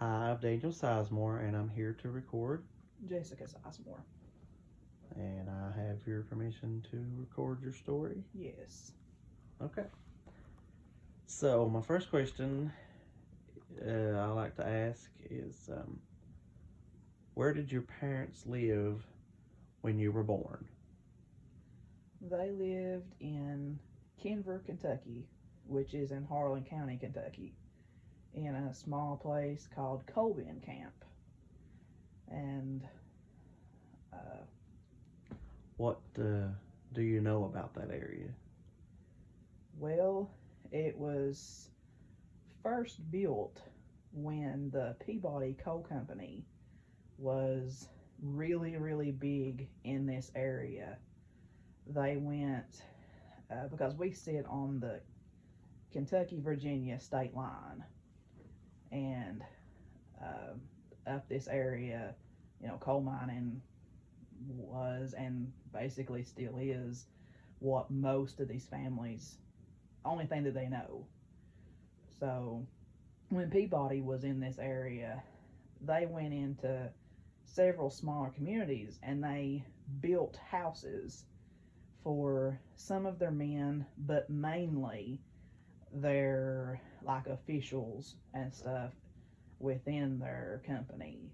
Hi, I'm Daniel Sizemore, and I'm here to record. Jessica Sizemore. And I have your permission to record your story. Yes. Okay. So, my first question I like to ask is where did your parents live when you were born? They lived in Kenver, Kentucky, which is in Harlan County, Kentucky, in a small place called Colbin Camp. And, uh, What do you know about that area? well, it was first built when the Peabody Coal Company was really, really big in this area. They went, because we sit on the Kentucky Virginia state line, and up this area, coal mining was and basically still is what most of these families only thing that they know. So when Peabody was in this area, they went into several smaller communities and they built houses for some of their men, but mainly their like officials and stuff within their company,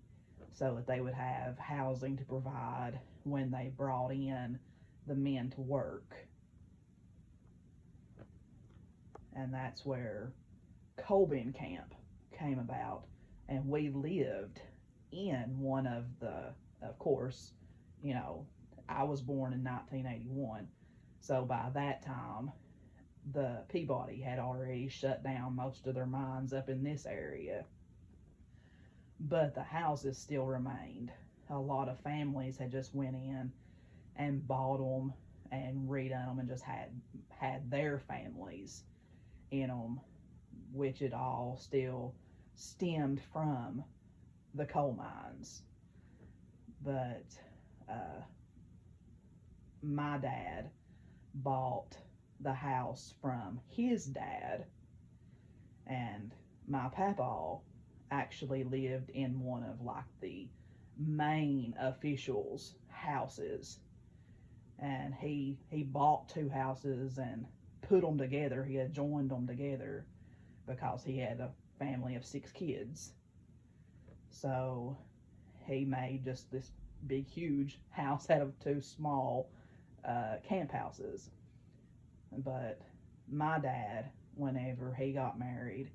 so that they would have housing to provide when they brought in the men to work. And that's where Colbin Camp came about. And we lived in one of the, of course, you know, I was born in 1981. So by that time, the Peabody had already shut down most of their mines up in this area, but the houses still remained. A lot of families had just went in and bought them and redone them and just had their families in them, which it all still stemmed from the coal mines. But uh, my dad bought the house from his dad, and my papa actually lived in one of like the main officials' houses, and he bought two houses and put them together. He had joined them together because he had a family of 6 kids. So he made just this big, huge house out of two small camp houses. But my dad, whenever he got married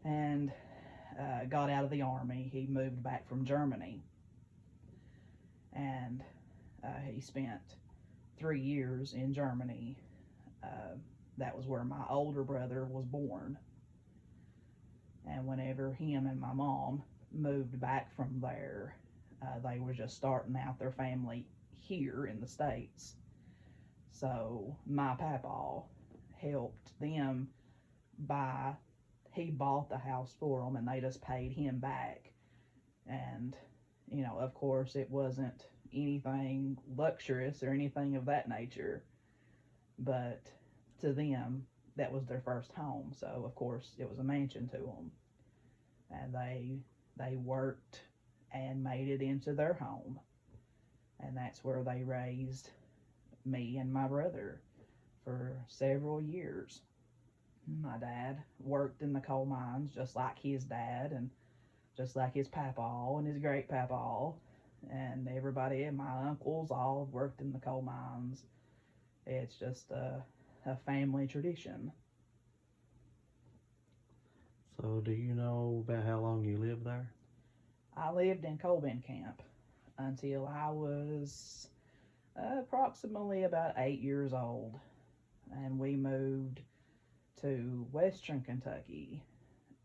and got out of the army, he moved back from Germany, and he spent 3 years in Germany. Uh, that was where my older brother was born. And whenever him and my mom moved back from there, they were just starting out their family here in the States. So my papa helped them buy, he bought the house for them and they just paid him back. And, of course, it wasn't anything luxurious or anything of that nature, but to them, that was their first home. So, of course, it was a mansion to them. And they worked and made it into their home. And that's where they raised me and my brother for several years. My dad worked in the coal mines just like his dad and just like his papa and his great papa, and everybody and my uncles all worked in the coal mines. It's just a family tradition. So, do you know about how long you lived there? I lived in Colbin Camp until I was approximately about 8 years old, and we moved to Western Kentucky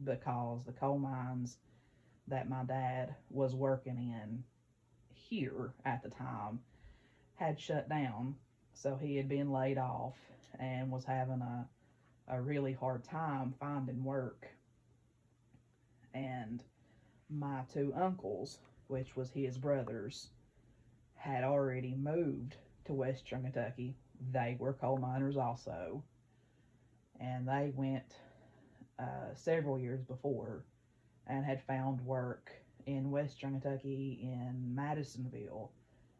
because the coal mines that my dad was working in here at the time had shut down. So he had been laid off and was having a really hard time finding work. And my two uncles, which was his brothers, had already moved to Western Kentucky. They were coal miners also, and they went several years before, and had found work in Western Kentucky in Madisonville,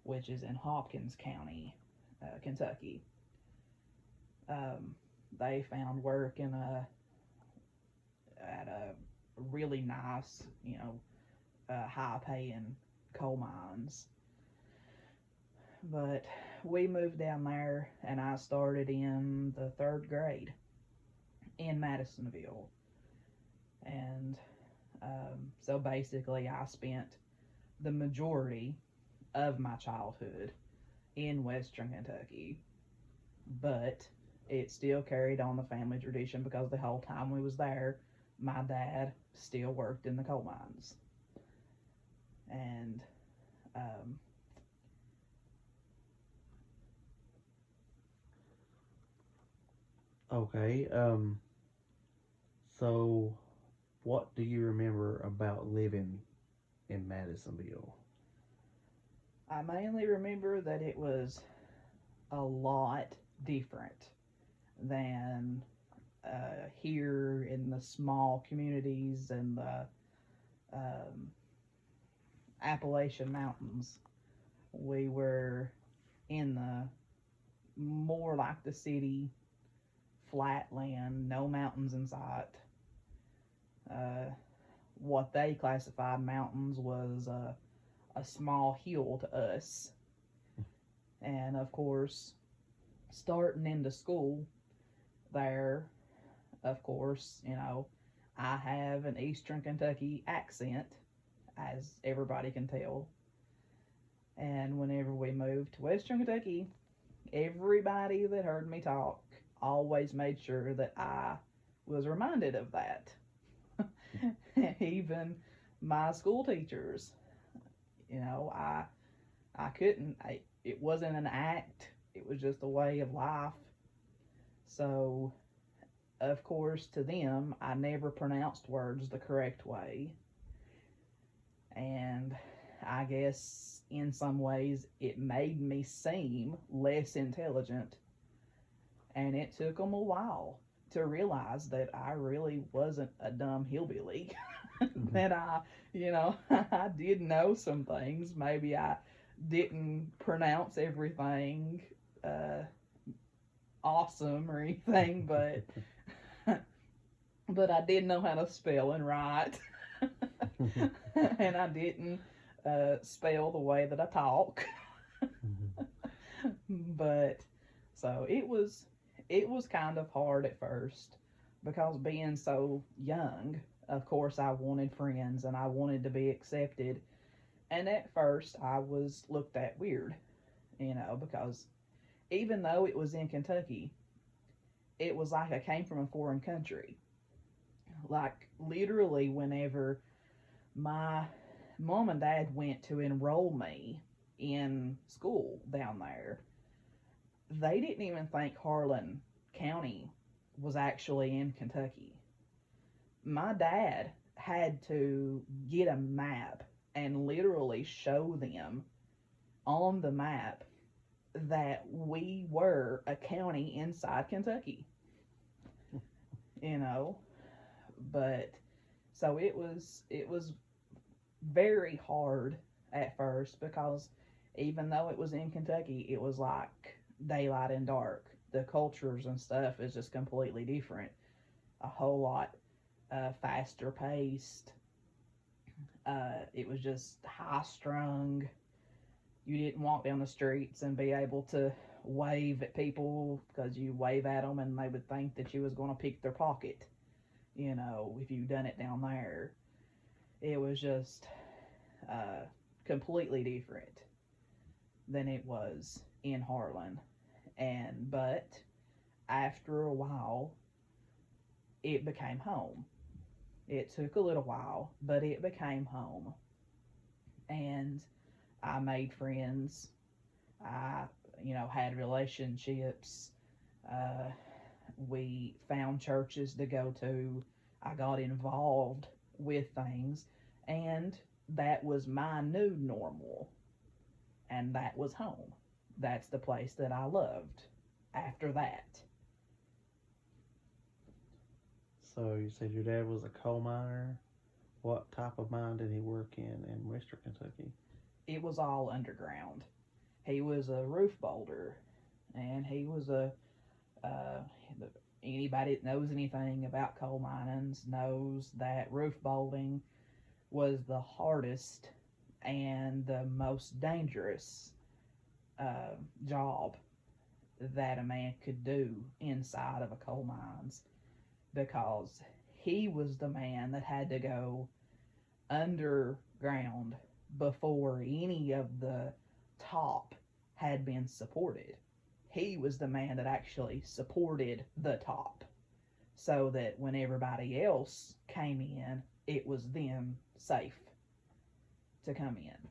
which is in Hopkins County, Kentucky. Um, they found work at a really nice, high paying coal mines. But we moved down there, and I started in the third grade in Madisonville. And so basically, I spent the majority of my childhood in Western Kentucky, but it still carried on the family tradition because the whole time we was there, my dad still worked in the coal mines. And um, Okay. So what do you remember about living in Madisonville? I mainly remember that it was a lot different than here in the small communities and the um, Appalachian Mountains. We were in the more like the city, flat land, no mountains in sight. Uh, what they classified mountains was a small hill to us. And of course, starting into school there, of course, I have an Eastern Kentucky accent, as everybody can tell. And whenever we moved to Western Kentucky, everybody that heard me talk always made sure that I was reminded of that. Even my school teachers, I couldn't. It wasn't an act. It was just a way of life. So, of course, to them, I never pronounced words the correct way. And I guess in some ways it made me seem less intelligent. And it took them a while to realize that I really wasn't a dumb hillbilly. That I did know some things. Maybe I didn't pronounce everything awesome or anything, but I did know how to spell and write. And I didn't spell the way that I talk. But so it was kind of hard at first because being so young, of course I wanted friends and I wanted to be accepted. And at first I was looked at weird, because even though it was in Kentucky, it was like I came from a foreign country. Like literally whenever my mom and dad went to enroll me in school down there, they didn't even think Harlan County was actually in Kentucky. My dad had to get a map and literally show them on the map that we were a county inside Kentucky. you know but so it was very hard at first because even though it was in Kentucky, it was like daylight and dark. The cultures and stuff is just completely different. A whole lot faster paced. It was just high strung. You didn't walk down the streets and be able to wave at people because you wave at them and they would think that you was going to pick their pocket. If you done it down there, it was just completely different than it was in Harlan. But after a while, it became home. It took a little while, but it became home. And I made friends. I, had relationships. We found churches to go to. I got involved with things. And that was my new normal. And that was home. That's the place that I loved after that. So you said your dad was a coal miner. what type of mine did he work in Western Kentucky? It was all underground. He was a roof boulder, and he was a uh, anybody that knows anything about coal minings knows that roof bolting was the hardest and the most dangerous uh, job that a man could do inside of a coal mines, because he was the man that had to go underground before any of the top had been supported. He was the man that actually supported the top, so that when everybody else came in, it was them safe to come in.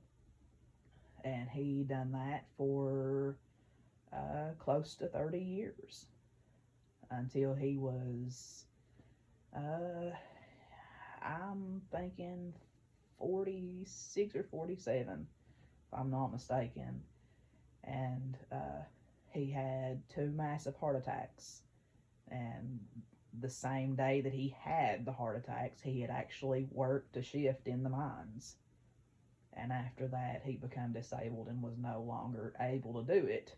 And he done that for close to 30 years until he was, I'm thinking 46 or 47, if I'm not mistaken. And he had two massive heart attacks. And the same day that he had the heart attacks, he had actually worked a shift in the mines. And after that, he became disabled and was no longer able to do it.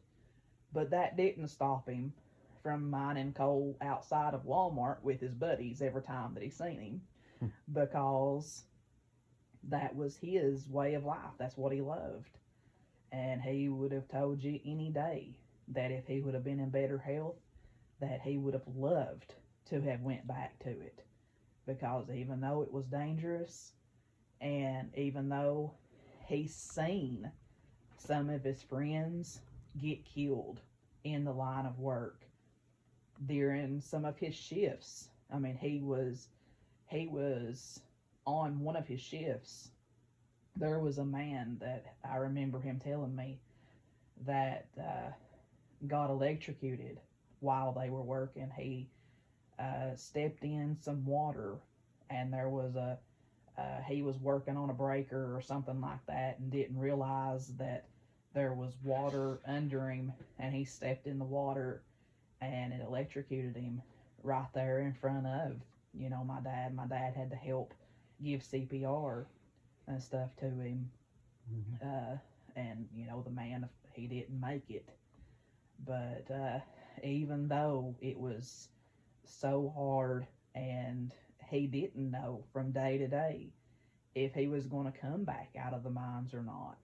But that didn't stop him from mining coal outside of Walmart with his buddies every time that he seen him, because that was his way of life. That's what he loved. And he would have told you any day that if he would have been in better health, that he would have loved to have went back to it. Because even though it was dangerous, and even though he's seen some of his friends get killed in the line of work during some of his shifts. I mean, he was on one of his shifts. There was a man that I remember him telling me that got electrocuted while they were working. He stepped in some water, and there was he was working on a breaker or something like that, and didn't realize that there was water under him, and he stepped in the water, and it electrocuted him right there in front of, my dad. My dad had to help give CPR and stuff to him. Mm-hmm. And, the man, he didn't make it. But even though it was so hard, and he didn't know from day to day if he was going to come back out of the mines or not.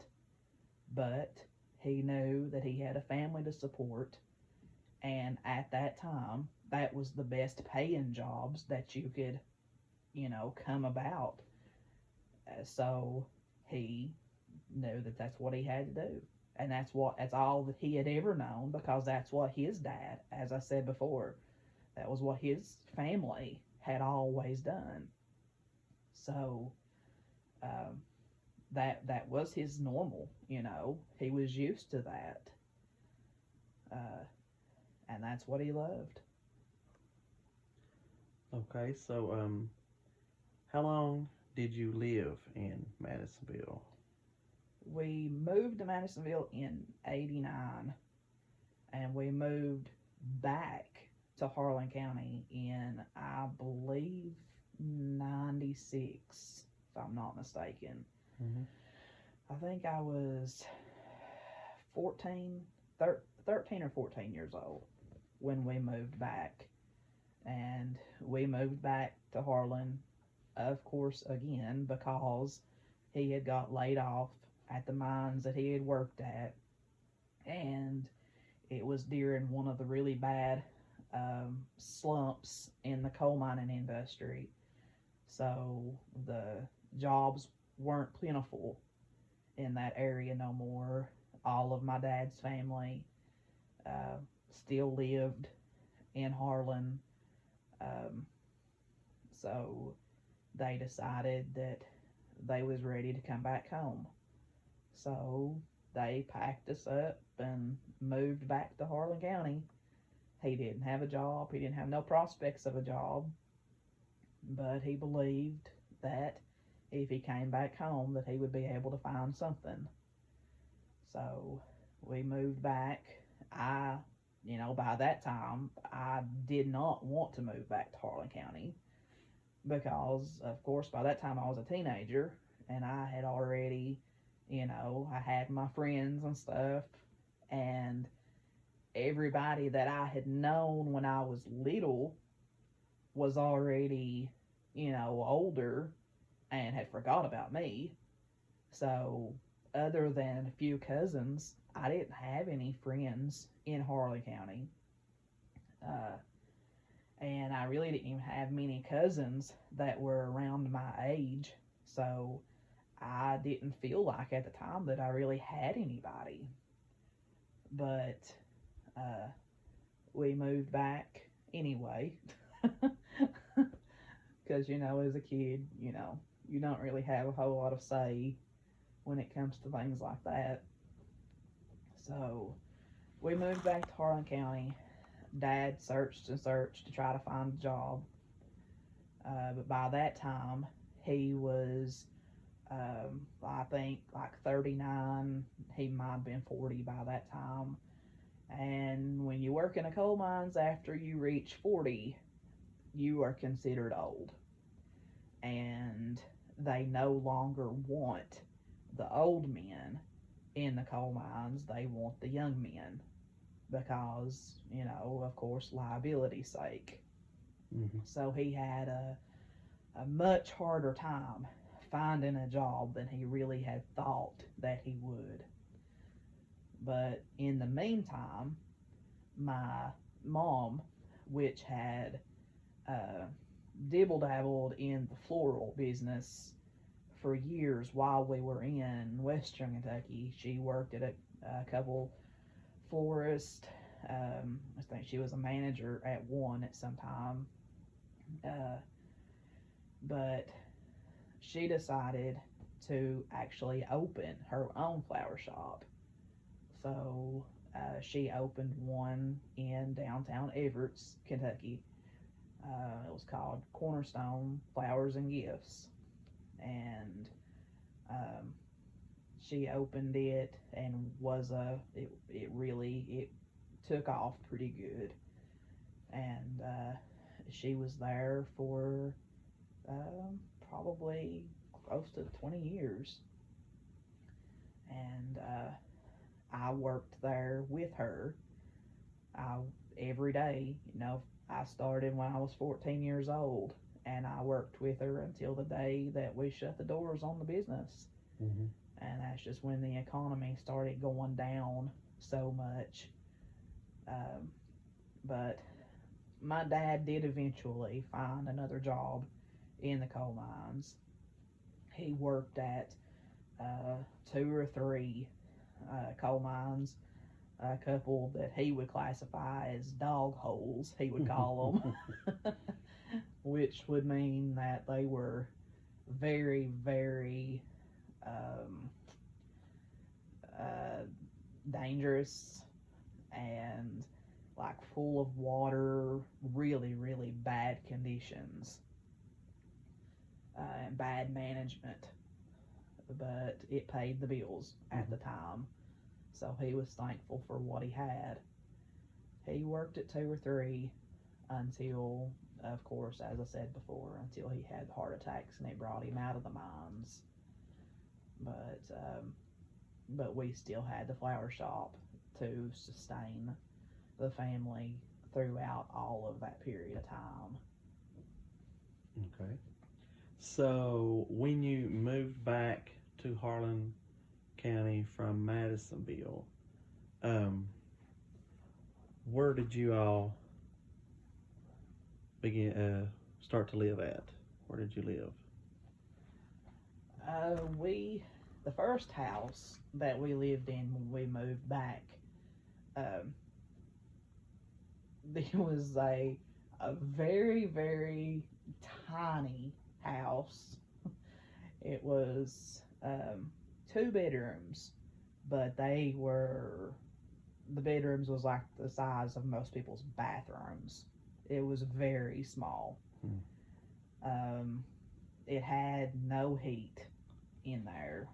But he knew that he had a family to support, and at that time, that was the best paying jobs that you could, come about. So he knew that that's what he had to do. And that's all that he had ever known, because that's what his dad, as I said before, that was what his family had always done. So that was his normal. He was used to that, and that's what he loved. Okay, so how long did you live in Madisonville? We moved to Madisonville in '89, and we moved back to Harlan County in, I believe, '96, if I'm not mistaken. Mm-hmm. I think I was 13 or 14 years old when we moved back. And we moved back to Harlan, of course, again, because he had got laid off at the mines that he had worked at. And it was during one of the really bad slumps in the coal mining industry. So the jobs weren't plentiful in that area no more. All of my dad's family still lived in Harlan. So they decided that they was ready to come back home. So they packed us up and moved back to Harlan County. He didn't have a job. He didn't have no prospects of a job. But he believed that if he came back home, that he would be able to find something. So we moved back. By that time, I did not want to move back to Harlan County. because, of course, by that time I was a teenager and I had already, I had my friends and stuff, and everybody that I had known when I was little was already, older and had forgot about me. So, other than a few cousins, I didn't have any friends in Harlan County. Uh, and I really didn't even have many cousins that were around my age. So, I didn't feel like at the time that I really had anybody. But uh, we moved back anyway. Because, as a kid, you don't really have a whole lot of say when it comes to things like that. So we moved back to Harlan County. Dad searched and searched to try to find a job. But by that time, he was, I think, like 39. He might have been 40 by that time. And when you work in a coal mines after you reach 40, you are considered old. And they no longer want the old men in the coal mines, they want the young men because, of course, liability's sake. Mm-hmm. So he had a much harder time finding a job than he really had thought that he would. But in the meantime, my mom, which had dibble dabbled in the floral business for years while we were in Western Kentucky. She worked at a couple florists. I think she was a manager at one at some time. But she decided to actually open her own flower shop. So she opened one in downtown Everett, Kentucky. It was called Cornerstone Flowers and Gifts. And she opened it and it really took off pretty good. And she was there for probably close to 20 years. And I worked there with her every day. I started when I was 14 years old, and I worked with her until the day that we shut the doors on the business. Mm-hmm. And that's just when the economy started going down so much. But my dad did eventually find another job in the coal mines. He worked at 2 or 3 coal mines, a couple that he would classify as dog holes, he would call them, which would mean that they were very, very dangerous and like full of water, really, really bad conditions and bad management. But it paid the bills at the time, so he was thankful for what he had. He worked at 2 or 3 until, of course, as I said before, until he had heart attacks and they brought him out of the mines. But we still had the flower shop to sustain the family throughout all of that period of time. Okay. So when you moved back to Harlan County from Madisonville, where did you all start to live at? Where did you live? The first house that we lived in when we moved back, there was a very, very tiny house. It was 2 bedrooms, but the bedrooms was like the size of most people's bathrooms. It was very small. It had no heat in there.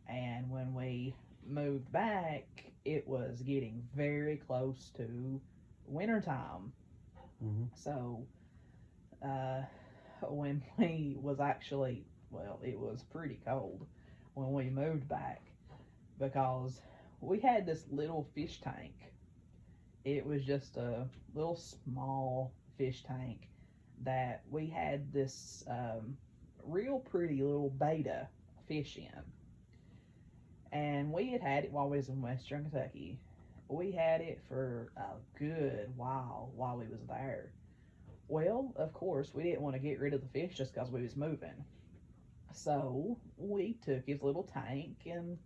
And when we moved back, it was getting very close to wintertime. Mm-hmm. So when we was actually, well, it was pretty cold when we moved back because we had this little fish tank. It was just a little small fish tank that we had this real pretty little betta fish in. And we had it while we was in Western Kentucky. We had it for a good while we was there. Well, of course, we didn't want to get rid of the fish just because we was moving. So we took his little tank and,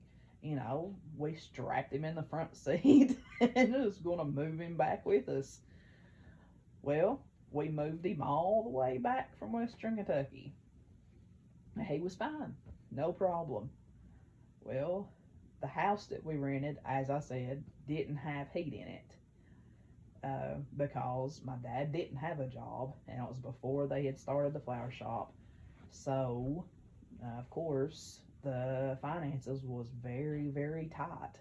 we strapped him in the front seat and was going to move him back with us. Well, we moved him all the way back from Western Kentucky. He was fine, no problem. Well, the house that we rented, as I said, didn't have heat in it. Because my dad didn't have a job, and it was before they had started the flower shop. So, of course, the finances was very, very tight.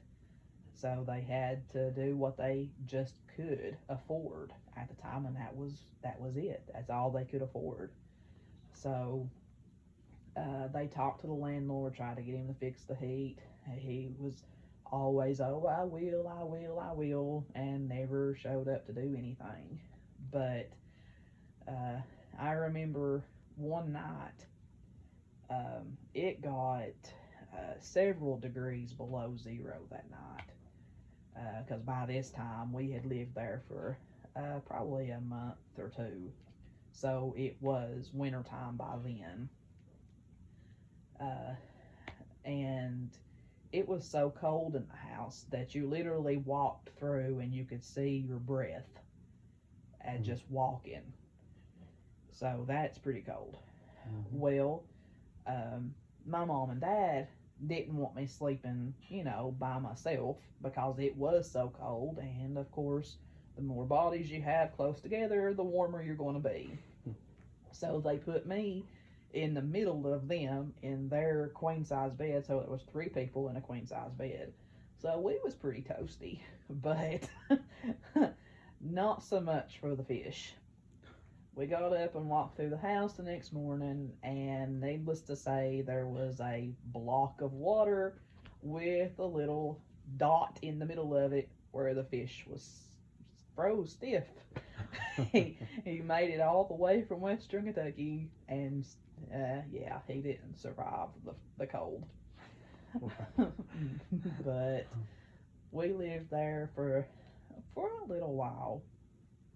So they had to do what they just could afford at the time, and that was it. That's all they could afford. So they talked to the landlord, tried to get him to fix the heat. He was always, oh, I will, and never showed up to do anything. But I remember one night, it got several degrees below zero that night. Because by this time, we had lived there for probably a month or two. So it was wintertime by then. And it was so cold in the house that you literally walked through and you could see your breath and just walking. So that's pretty cold. Well, my mom and dad didn't want me sleeping, by myself because it was so cold. And of course, the more bodies you have close together, the warmer you're going to be. So they put me in the middle of them in their queen size bed. So it was 3 people in a queen size bed. So we was pretty toasty, but not so much for the fish. We got up and walked through the house the next morning, and needless to say, there was a block of water with a little dot in the middle of it where the fish was froze stiff. he made it all the way from Western Kentucky, and he didn't survive the cold. But we lived there for a little while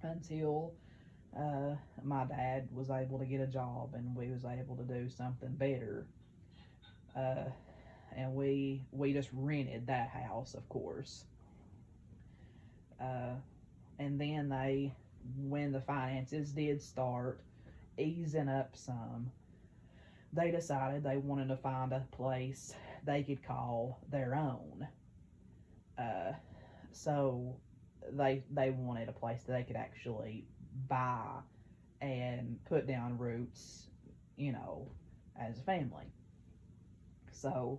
until my dad was able to get a job and we was able to do something better. And we just rented that house, of course. And then when the finances did start easing up some, they decided they wanted to find a place they could call their own. So they wanted a place that they could actually buy and put down roots, as a family. So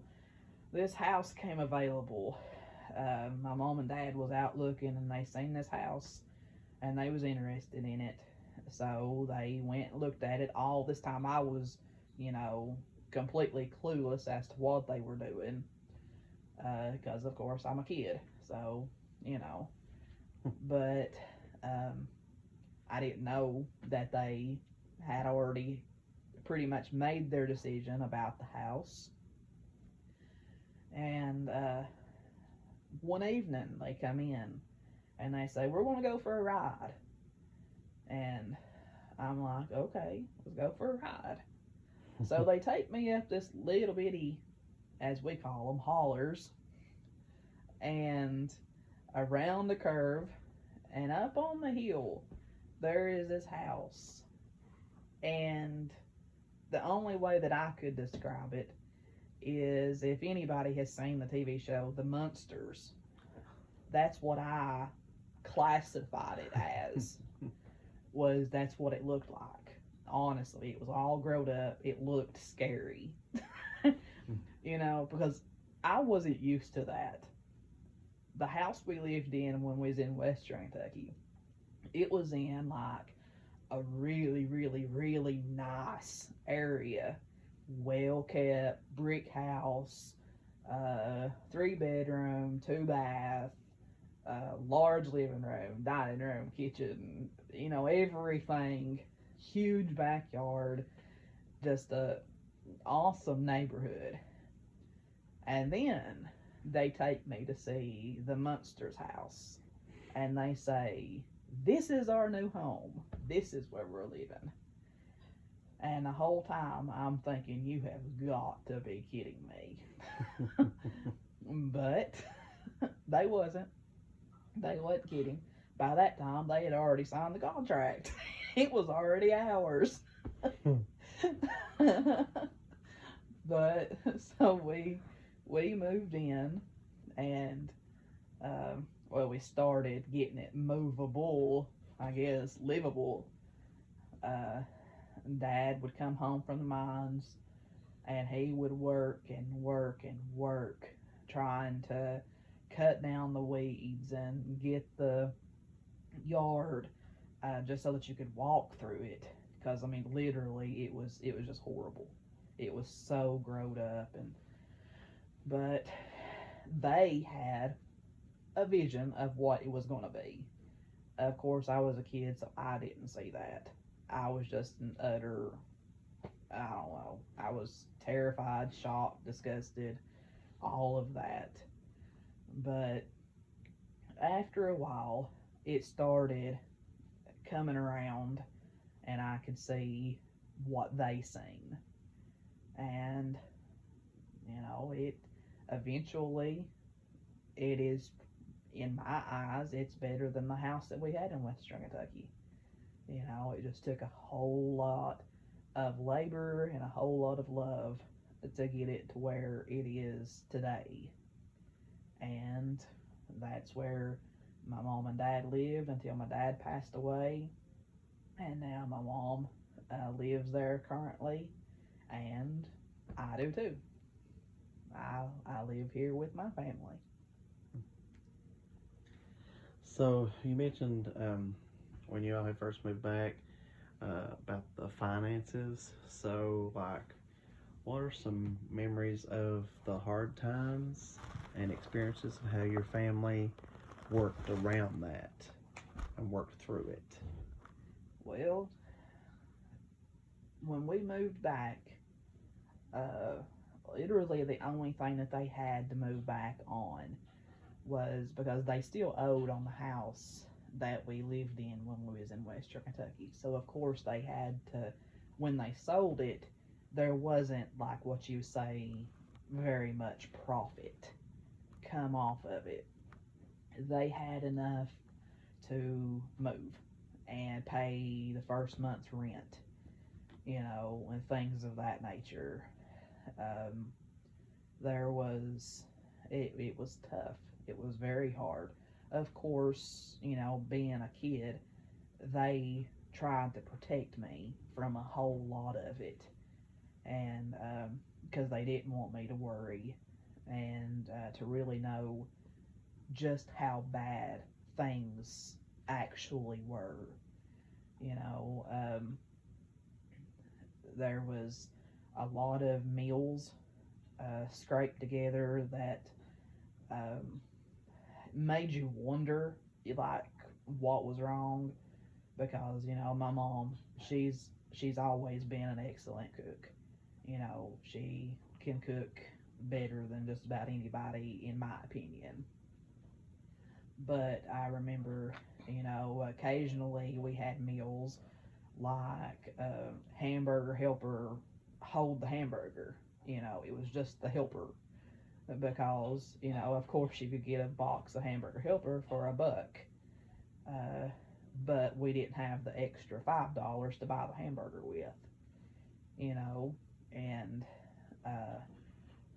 this house came available. My mom and dad was out looking, and they seen this house and they was interested in it. So they went and looked at it. All this time I was, completely clueless as to what they were doing. Because of course I'm a kid. So, but I didn't know that they had already pretty much made their decision about the house. And one evening they come in and they say, we're going to go for a ride. And I'm like, okay, let's go for a ride. So they take me up this little bitty, as we call them, haulers, and around the curve and up on the hill there is this house. And the only way that I could describe it is, if anybody has seen the TV show The Munsters, that's what I classified it as. That's what it looked like. Honestly, it was all grown up. It looked scary. Because I wasn't used to that. The house we lived in when we was in Western Kentucky, it was in like a really, really, really nice area, well kept, brick house, 3 bedroom, 2 bath, large living room, dining room, kitchen, everything, huge backyard, just a awesome neighborhood. And then they take me to see the Munsters house, and they say, "This is our new home. This is where we're living." And the whole time I'm thinking, you have got to be kidding me. But they wasn't. They wasn't kidding. By that time, they had already signed the contract. It was already ours. But so we moved in, and well, we started getting it movable, I guess, livable. Uh, Dad would come home from the mines, and he would work and work and work, trying to cut down the weeds and get the yard, just so that you could walk through it. Because I mean, literally, it was just horrible. It was so growed up, but they had a vision of what it was going to be. Of course, I was a kid, so I didn't see that. I was just an utter, I don't know. I was terrified, shocked, disgusted, all of that. But after a while, it started coming around, and I could see what they seen. And, it eventually, it is, in my eyes, it's better than the house that we had in Western Kentucky. It just took a whole lot of labor and a whole lot of love to get it to where it is today. And that's where my mom and dad lived until my dad passed away. And now my mom lives there currently, and I do too. I live here with my family. So you mentioned when you all had first moved back about the finances. So, like, what are some memories of the hard times and experiences of how your family worked around that and worked through it? Well, when we moved back, literally the only thing that they had to move back on was because they still owed on the house that we lived in when we was in Western Kentucky. So of course they had to, when they sold it, there wasn't, like what you say, very much profit come off of it. They had enough to move and pay the first month's rent, and things of that nature. Um, it was tough. It was very hard. Of course, being a kid, they tried to protect me from a whole lot of it, and because they didn't want me to worry and to really know just how bad things actually were. You know, um, there was a lot of meals scraped together that um, made you wonder, like, what was wrong, because my mom, she's always been an excellent cook. She can cook better than just about anybody, in my opinion. But I remember, occasionally we had meals like hamburger helper hold the hamburger. It was just the helper, because of course you could get a box of hamburger helper for $1, but we didn't have the extra $5 to buy the hamburger with. you know, and uh,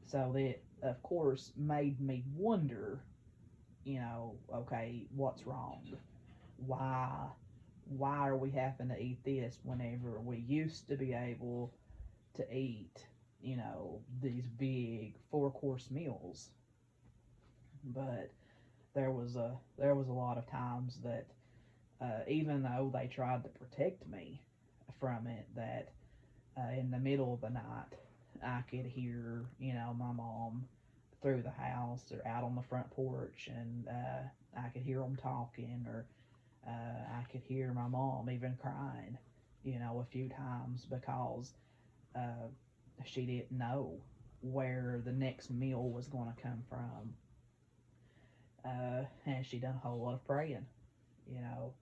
so that of course made me wonder, okay, what's wrong? Why why are we having to eat this whenever we used to be able to eat, these big 4-course meals? But there was a lot of times that even though they tried to protect me from it, that in the middle of the night I could hear, my mom through the house or out on the front porch, and I could hear them talking, or I could hear my mom even crying, a few times because uh, she didn't know where the next meal was going to come from. And she done a whole lot of praying, you know,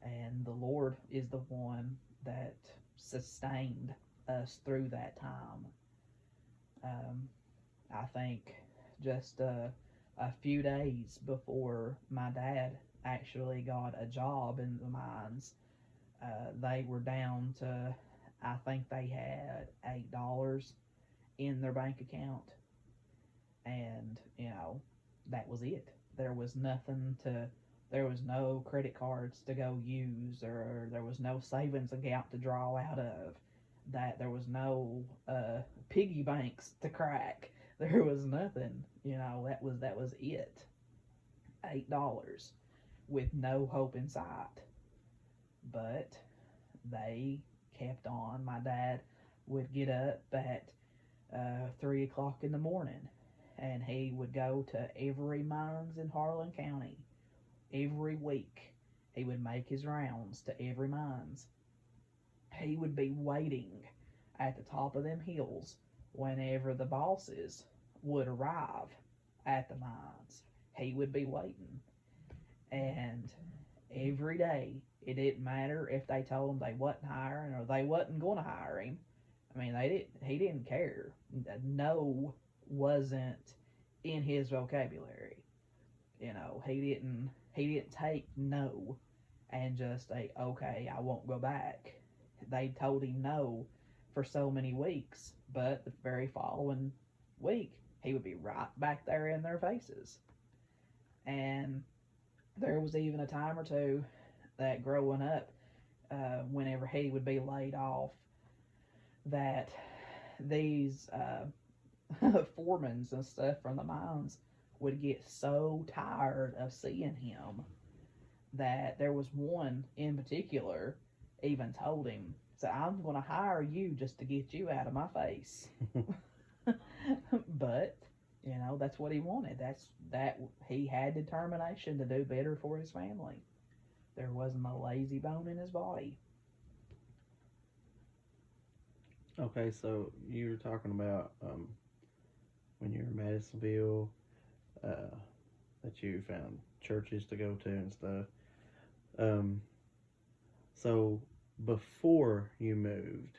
and the Lord is the one that sustained us through that time. Um, I think just a few days before my dad actually got a job in the mines, they were down to, I think they had $8 in their bank account, and that was it. There was nothing to. There was no credit cards to go use, or there was no savings account to draw out of. That there was no piggy banks to crack. There was nothing. That was it. $8 with no hope in sight. But they kept on. My dad would get up at 3 o'clock in the morning, and he would go to every mines in Harlan County every week. He would make his rounds to every mines. He would be waiting at the top of them hills whenever the bosses would arrive at the mines. He would be waiting, and every day, it didn't matter if they told him they wasn't hiring or they wasn't going to hire him. I mean, he didn't care. No wasn't in his vocabulary. He didn't take no and just say, okay, I won't go back. They told him no for so many weeks, but the very following week he would be right back there in their faces. And there was even a time or two that growing up, whenever he would be laid off, that these foremans and stuff from the mines would get so tired of seeing him that there was one in particular even told him, said, I'm going to hire you just to get you out of my face. But that's what he wanted. That he had determination to do better for his family. There wasn't a lazy bone in his body. Okay, so you were talking about when you were in Madisonville, that you found churches to go to and stuff. So before you moved,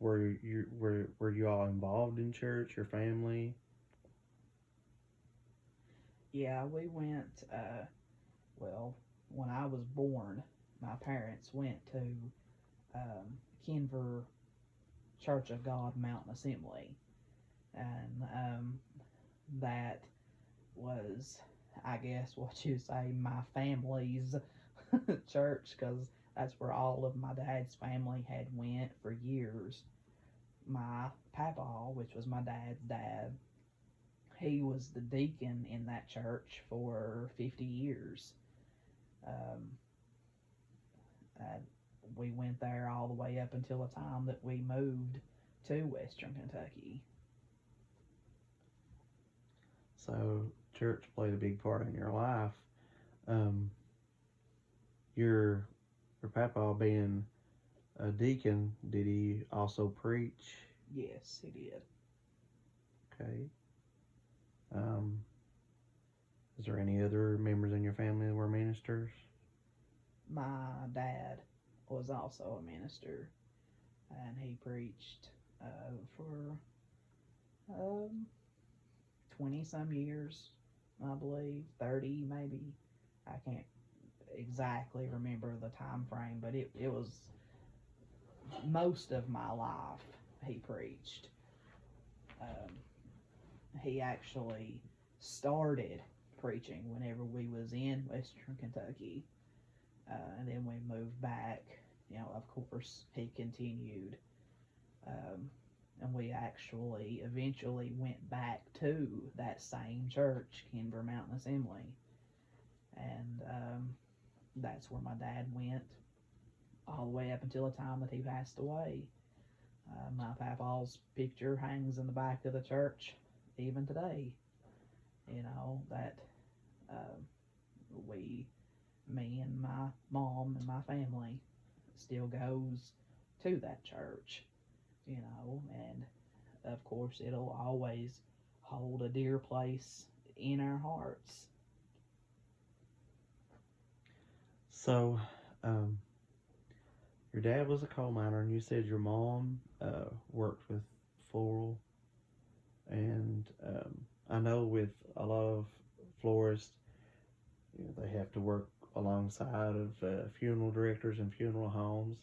were you all involved in church, your family? Yeah, we went. Well, when I was born, my parents went to Kenver Church of God Mountain Assembly, and that was, I guess, what you say, my family's church, because that's where all of my dad's family had went for years. My papa, which was my dad's dad, he was the deacon in that church for 50 years. Um, we went there all the way up until the time that we moved to Western Kentucky. So church played a big part in your life. Um, your papa being a deacon, did he also preach? Yes, he did. Okay. Is there any other members in your family that were ministers? My dad was also a minister, and he preached for 20 some years, I believe, 30 maybe. I can't exactly remember the time frame, but it was most of my life he preached. He actually started preaching whenever we was in Western Kentucky, and then we moved back. Of course, he continued, and we actually eventually went back to that same church, Kenver Mountain Assembly, and that's where my dad went all the way up until the time that he passed away. My papa's picture hangs in the back of the church even today. You know, that uh, we, me and my mom and my family still goes to that church, you know, and of course it'll always hold a dear place in our hearts. So, um, your dad was a coal miner, and you said your mom worked with floral. And I know with a lot of florists, you know, they have to work alongside of funeral directors and funeral homes.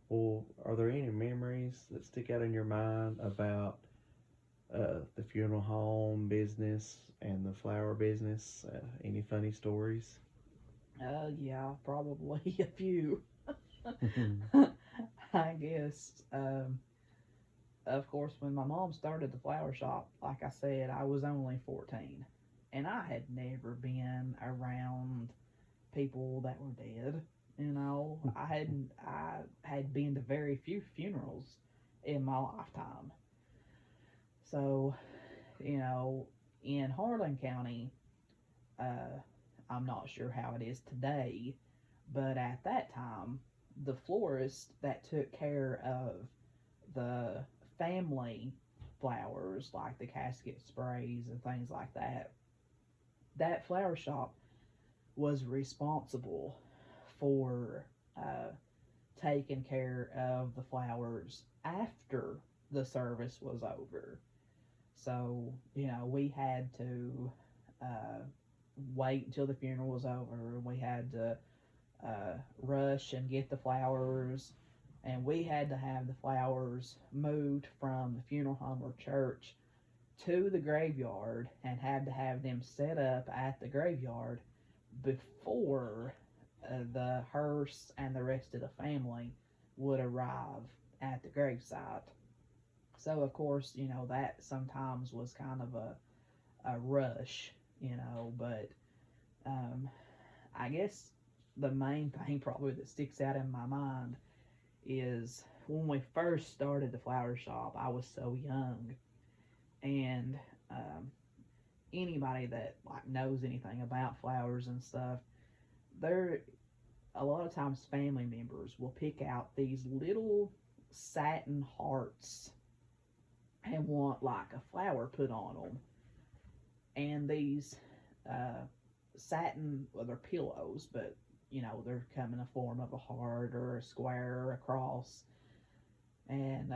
Well, are there any memories that stick out in your mind about the funeral home business and the flower business? Any funny stories? Yeah, probably a few. I guess. Of course, when my mom started the flower shop, like I said, I was only 14. And I had never been around people that were dead. You know, I had been to very few funerals in my lifetime. So, you know, in Harlan County, uh, I'm not sure how it is today, but at that time, the florist that took care of the family flowers, like the casket sprays and things like that, that flower shop was responsible for taking care of the flowers after the service was over. So, you know, we had to uh, wait until the funeral was over. We had to rush and get the flowers, and we had to have the flowers moved from the funeral home or church to the graveyard and had to have them set up at the graveyard before the hearse and the rest of the family would arrive at the gravesite. So, of course, you know, that sometimes was kind of a rush, you know, but um, I guess the main thing probably that sticks out in my mind is when we first started the flower shop, I was so young, and um, anybody that like knows anything about flowers and stuff, there a lot of times family members will pick out these little satin hearts and want like a flower put on them, and these uh, satin, well, they're pillows, but you know they're come in a form of a heart or a square or a cross, and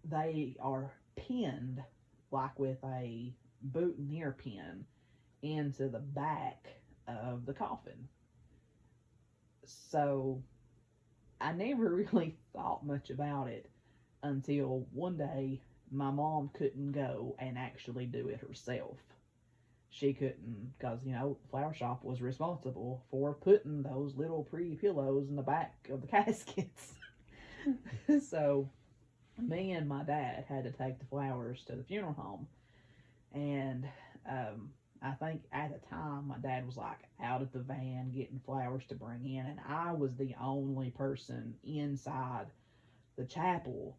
they are pinned like with a boutonniere pin into the back of the coffin. So I never really thought much about it until one day my mom couldn't go and actually do it herself. She couldn't, because, you know, the flower shop was responsible for putting those little pretty pillows in the back of the caskets. So me and my dad had to take the flowers to the funeral home, and I think at the time my dad was like out at the van getting flowers to bring in, and I was the only person inside the chapel,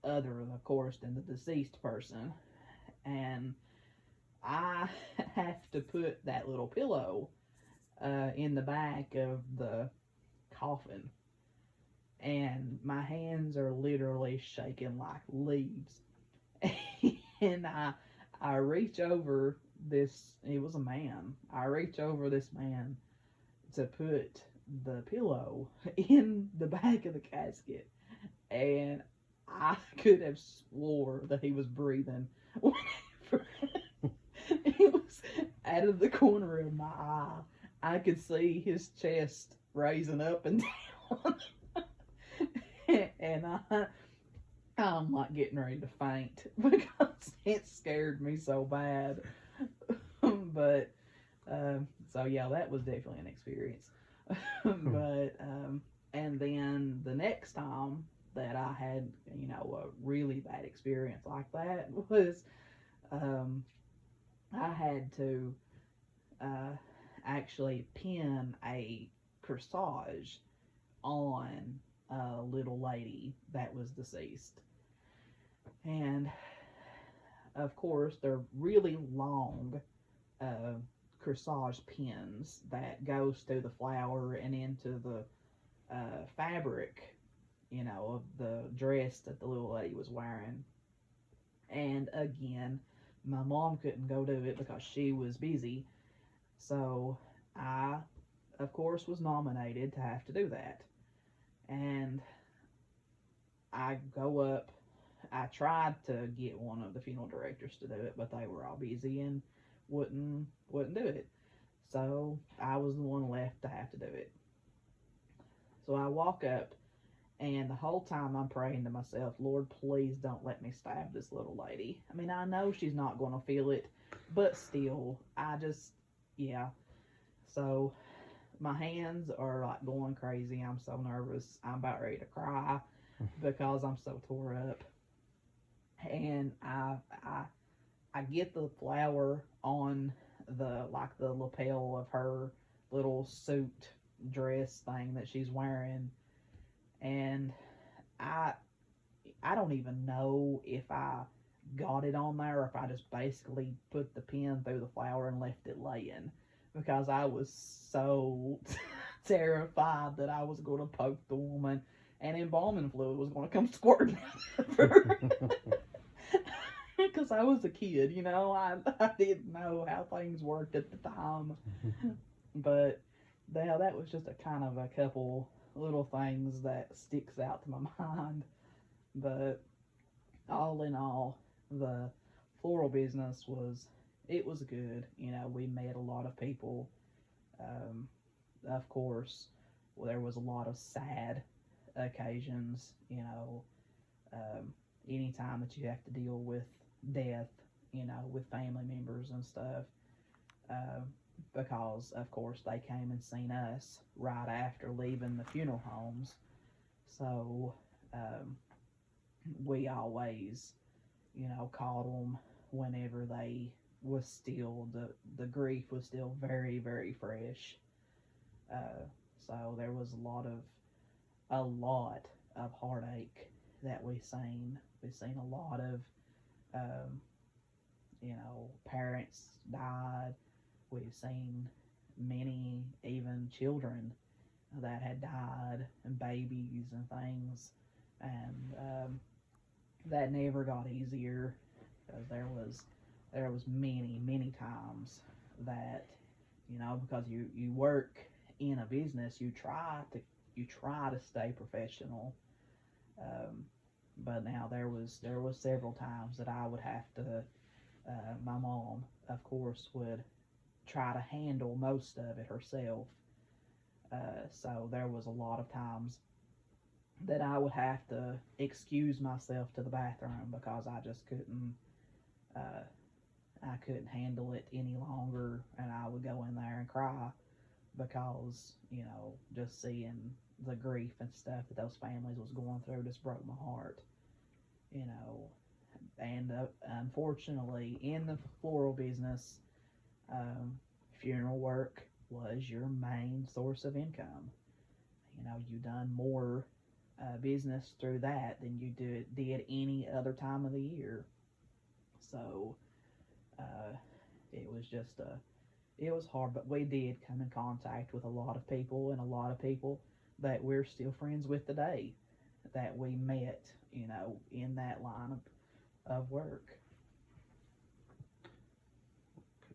other of course than the deceased person, and I have to put that little pillow in the back of the coffin, and my hands are literally shaking like leaves. And I reach over this. It was a man. I reach over this man to put the pillow in the back of the casket, and I could have swore that he was breathing. It was out of the corner of my eye. I could see his chest raising up and down. And I'm like getting ready to faint because it scared me so bad. But so yeah, that was definitely an experience. But and then the next time that I had, you know, a really bad experience like that was I had to actually pin a corsage on a little lady that was deceased. And of course, they're really long uh, corsage pins that goes through the flower and into the fabric, of the dress that the little lady was wearing. And again, my mom couldn't go do it because she was busy. So I, of course, was nominated to have to do that. And I go up. I tried to get one of the funeral directors to do it, but they were all busy and wouldn't do it. So I was the one left to have to do it. So I walk up, and the whole time I'm praying to myself, Lord, please don't let me stab this little lady. I mean, I know she's not going to feel it, but still, yeah. So my hands are like going crazy. I'm so nervous. I'm about ready to cry because I'm so tore up. And I get the flower on the lapel of her little suit dress thing that she's wearing, and I I don't even know if I got it on there or if I just basically put the pin through the flower and left it laying, because I was so terrified that I was going to poke the woman and embalming fluid was going to come squirting out of her. Because I was a kid, I didn't know how things worked at the time. But now that was just a kind of a couple little things that sticks out to my mind. But all in all, the floral business was good. We met a lot of people. Of course, there was a lot of sad occasions. Anytime that you have to deal with death, with family members and stuff. Because of course they came and seen us right after leaving the funeral homes. So we always, called them whenever they was still, the grief was still very, very fresh. So there was a lot of heartache that we seen. We've seen a lot of, parents died. We've seen many, even children that had died, and babies and things. And that never got easier, because there was many times that, because you work in a business, you try to stay professional. But now there was several times that I would have to, my mom, of course, would try to handle most of it herself. So there was a lot of times that I would have to excuse myself to the bathroom because I just couldn't, I couldn't handle it any longer, and I would go in there and cry because, just seeing the grief and stuff that those families was going through just broke my heart. And unfortunately, in the floral business, funeral work was your main source of income. You done more business through that than you did any other time of the year. So it was just it was hard, but we did come in contact with a lot of people, and a lot of people that we're still friends with today that we met, in that line of work.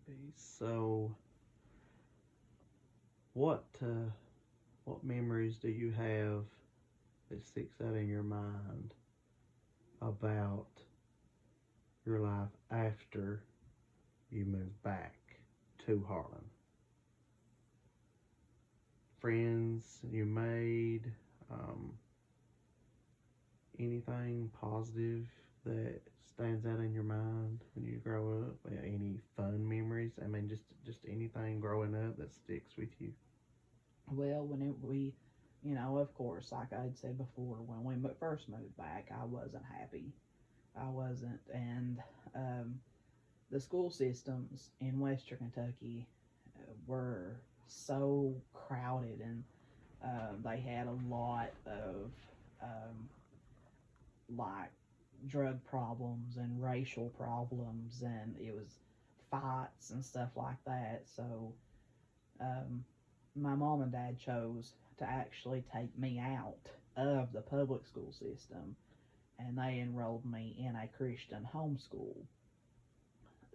Okay, so what memories do you have that sticks out in your mind about your life after you moved back to Harlan? Friends you made, anything positive that stands out in your mind when you grow up? Any fun memories? I mean, just anything growing up that sticks with you. Well, we, of course, like I had said before, when we first moved back, I wasn't happy. I wasn't, and the school systems in Western Kentucky were so crowded, and they had a lot of um, like drug problems and racial problems, and it was fights and stuff like that. So um, my mom and dad chose to actually take me out of the public school system, and they enrolled me in a Christian homeschool.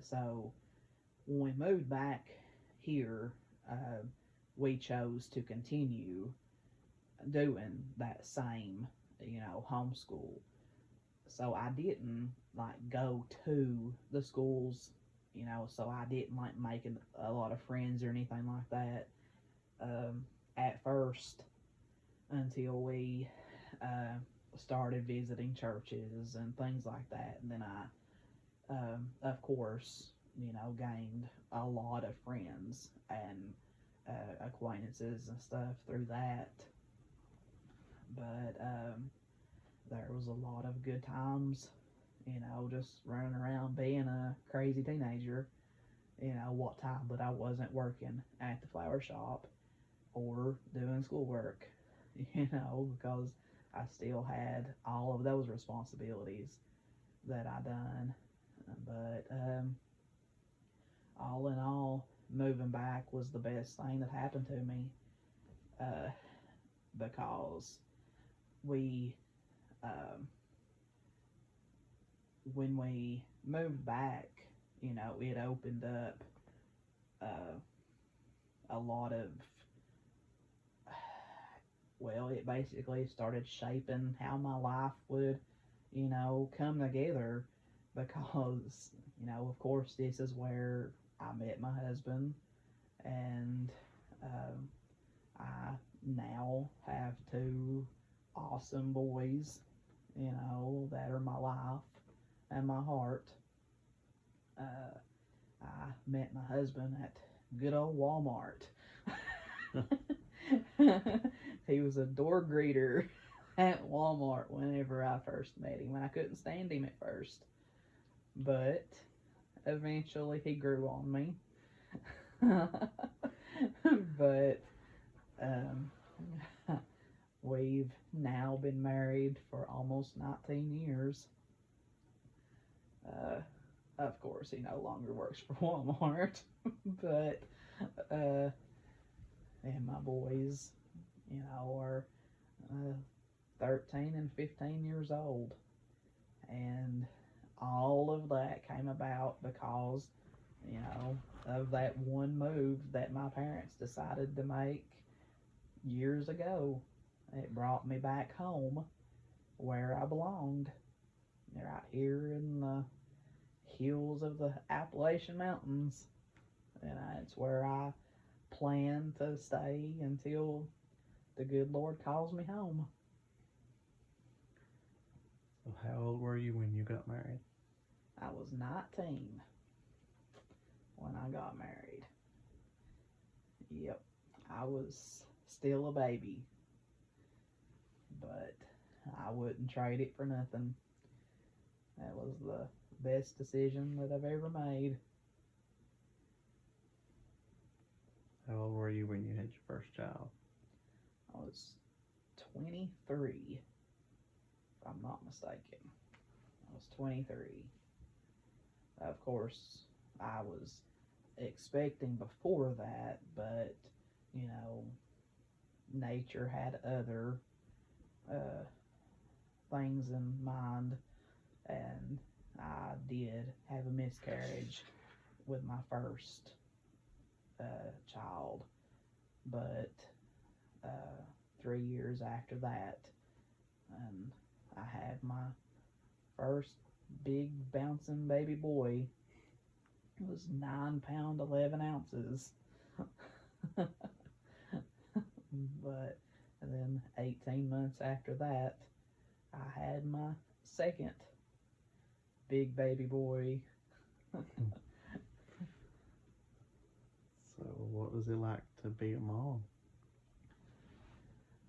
So when we moved back here, uh, we chose to continue doing that same, homeschool. So I didn't like go to the schools, so I didn't like making a lot of friends or anything like that at first until we uh, started visiting churches and things like that. And then of course, gained a lot of friends and acquaintances and stuff through that. But there was a lot of good times, just running around being a crazy teenager. What time that I wasn't working at the flower shop or doing schoolwork, because I still had all of those responsibilities that I done. But all in all, moving back was the best thing that happened to me uh, because we, um, when we moved back, it opened up uh, a lot of, well, it basically started shaping how my life would, come together because, of course, this is where I met my husband, and um, I now have two awesome boys, that are my life and my heart. Uh, I met my husband at good old Walmart. He was a door greeter at Walmart whenever I first met him, and I couldn't stand him at first. But eventually he grew on me. But um, we've now been married for almost 19 years. Of course, he no longer works for Walmart, but and my boys, are 13 and 15 years old, and all of that came about because, of that one move that my parents decided to make years ago. It brought me back home where I belonged, right here in the hills of the Appalachian Mountains. And it's where I plan to stay until the good Lord calls me home. So how old were you when you got married? I was 19 when I got married. Yep, I was still a baby, but I wouldn't trade it for nothing. That was the best decision that I've ever made. How old were you when you had your first child? I was 23, if I'm not mistaken. I was 23. Of course, I was expecting before that, but, nature had other things in mind, and I did have a miscarriage with my first child, but 3 years after that, and I had my first big bouncing baby boy. It was 9 pound 11 ounces. But then 18 months after that, I had my second big baby boy. So what was it like to be a mom?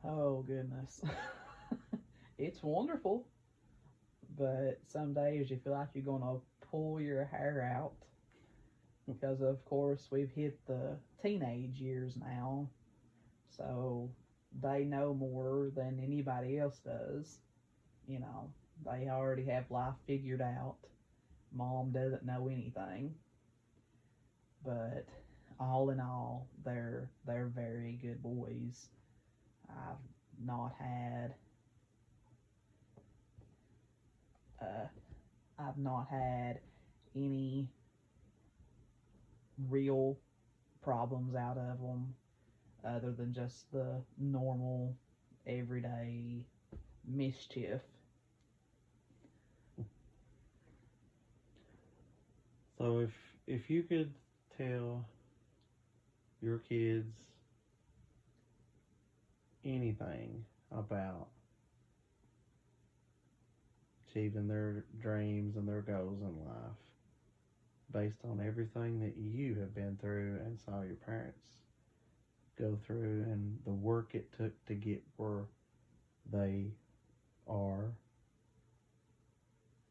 Oh goodness. It's wonderful, but some days you feel like you're gonna pull your hair out, because of course we've hit the teenage years now, so they know more than anybody else does. You know, they already have life figured out. Mom doesn't know anything, but all in all, they're very good boys. I've not had uh, I've not had any real problems out of them other than just the normal everyday mischief. So if you could tell your kids anything about achieving their dreams and their goals in life based on everything that you have been through and saw your parents go through and the work it took to get where they are,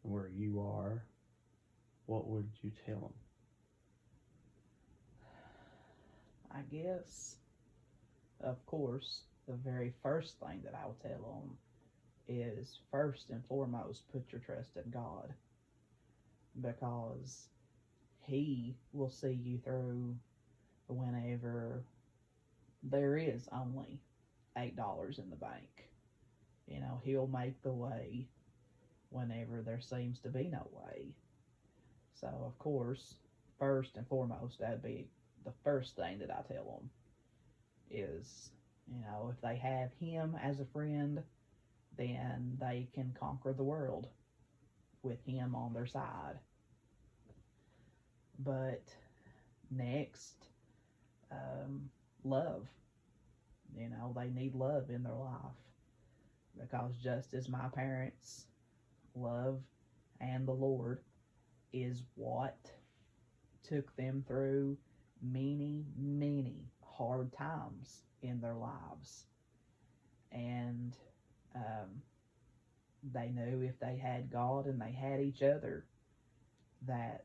where you are, what would you tell them? I guess, of course, the very first thing that I would tell them is first and foremost put your trust in God, because He will see you through whenever there is only $8 in the bank. You know, He'll make the way whenever there seems to be no way. So, of course, first and foremost, that'd be the first thing that I tell them is, you know, if they have Him as a friend, then they can conquer the world with Him on their side. But next, love. You know, they need love in their life, because just as my parents, love and the Lord is what took them through many, many hard times in their lives. And they knew if they had God and they had each other, that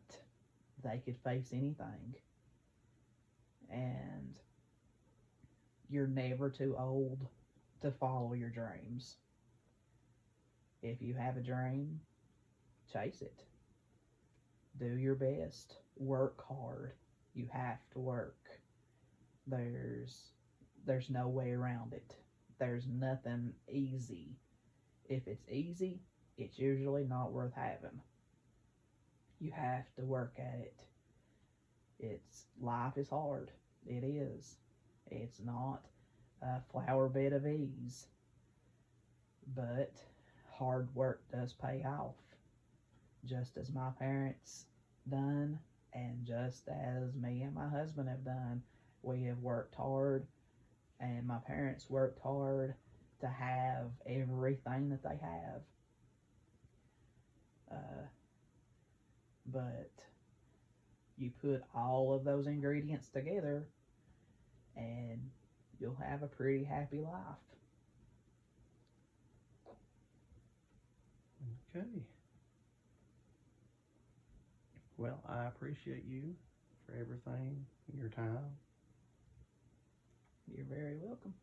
they could face anything. And you're never too old to follow your dreams. If you have a dream, chase it. Do your best. Work hard. You have to work. There's no way around it. There's nothing easy. If it's easy, it's usually not worth having. You have to work at it. Life is hard. It is. It's not a flower bed of ease. But hard work does pay off. Just as my parents done, and just as me and my husband have done. We have worked hard, and my parents worked hard to have everything that they have. But you put all of those ingredients together, and you'll have a pretty happy life. Okay. Well, I appreciate you for everything, your time. You're very welcome.